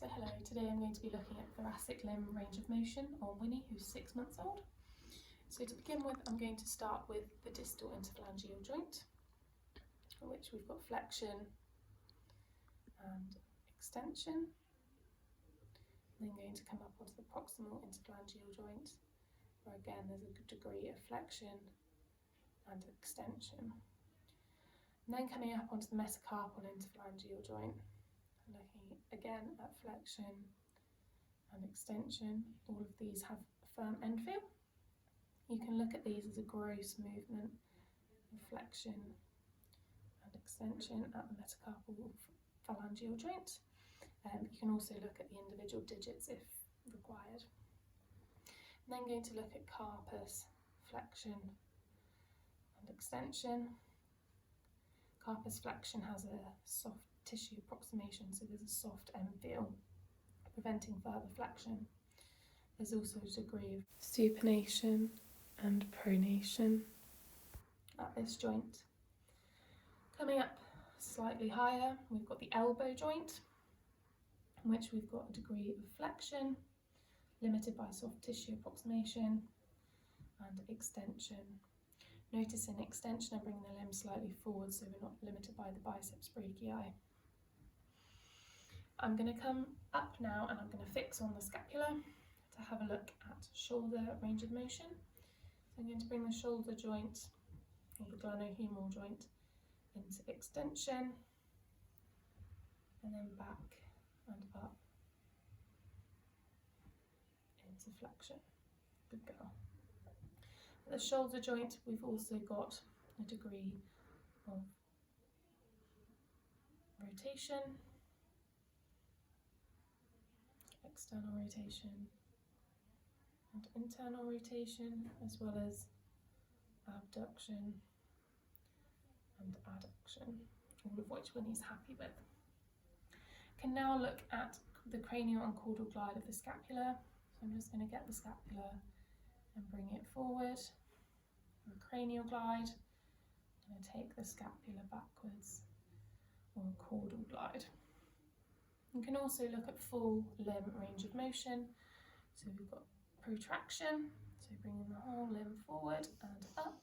So hello, today I'm going to be looking at thoracic limb range of motion on Winnie, who's 6 months old. So to begin with, I'm going to start with the distal interphalangeal joint, for which we've got flexion and extension. I'm then going to come up onto the proximal interphalangeal joint, where again there's a good degree of flexion and extension. And then coming up onto the metacarpal interphalangeal joint, looking again at flexion and extension. All of these have a firm end feel. You can look at these as a gross movement of flexion and extension at the metacarpal phalangeal joint. You can also look at the individual digits if required. I'm then going to look at carpus, flexion and extension. Carpus flexion has a soft tissue approximation, so there's a soft end feel, preventing further flexion. There's also a degree of supination and pronation at this joint. Coming up slightly higher, we've got the elbow joint, in which we've got a degree of flexion, limited by soft tissue approximation and extension. Notice in extension I'm bringing the limb slightly forward so we're not limited by the biceps brachii. I'm going to come up now and I'm going to fix on the scapula to have a look at shoulder range of motion. So I'm going to bring the shoulder joint, or the glenohumeral joint, into extension and then back and up into flexion. Good girl. At the shoulder joint, we've also got a degree of rotation, external rotation and internal rotation, as well as abduction and adduction, all of which Winnie's happy with. Can now look at the cranial and caudal glide of the scapula. So I'm just going to get the scapula and bring it forward. The cranial glide, I'm going to take the scapula backwards, or a caudal glide. You can also look at full limb range of motion. So we've got protraction, so bringing the whole limb forward and up.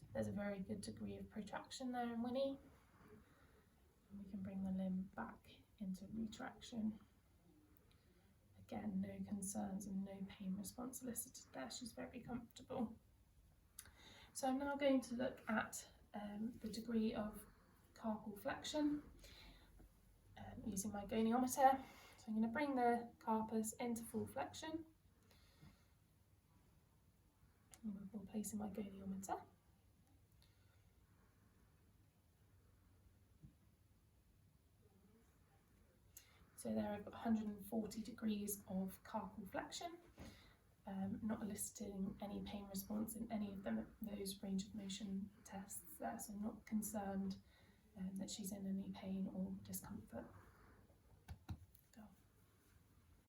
So there's a very good degree of protraction there in Winnie. And we can bring the limb back into retraction. Again, no concerns and no pain response elicited there. She's very comfortable. So I'm now going to look at the degree of carpal flexion using my goniometer. So I'm going to bring the carpus into full flexion. And before placing my goniometer. So there I've got 140 degrees of carpal flexion, not eliciting any pain response in any of those range of motion tests there, so I'm not concerned that she's in any pain or discomfort.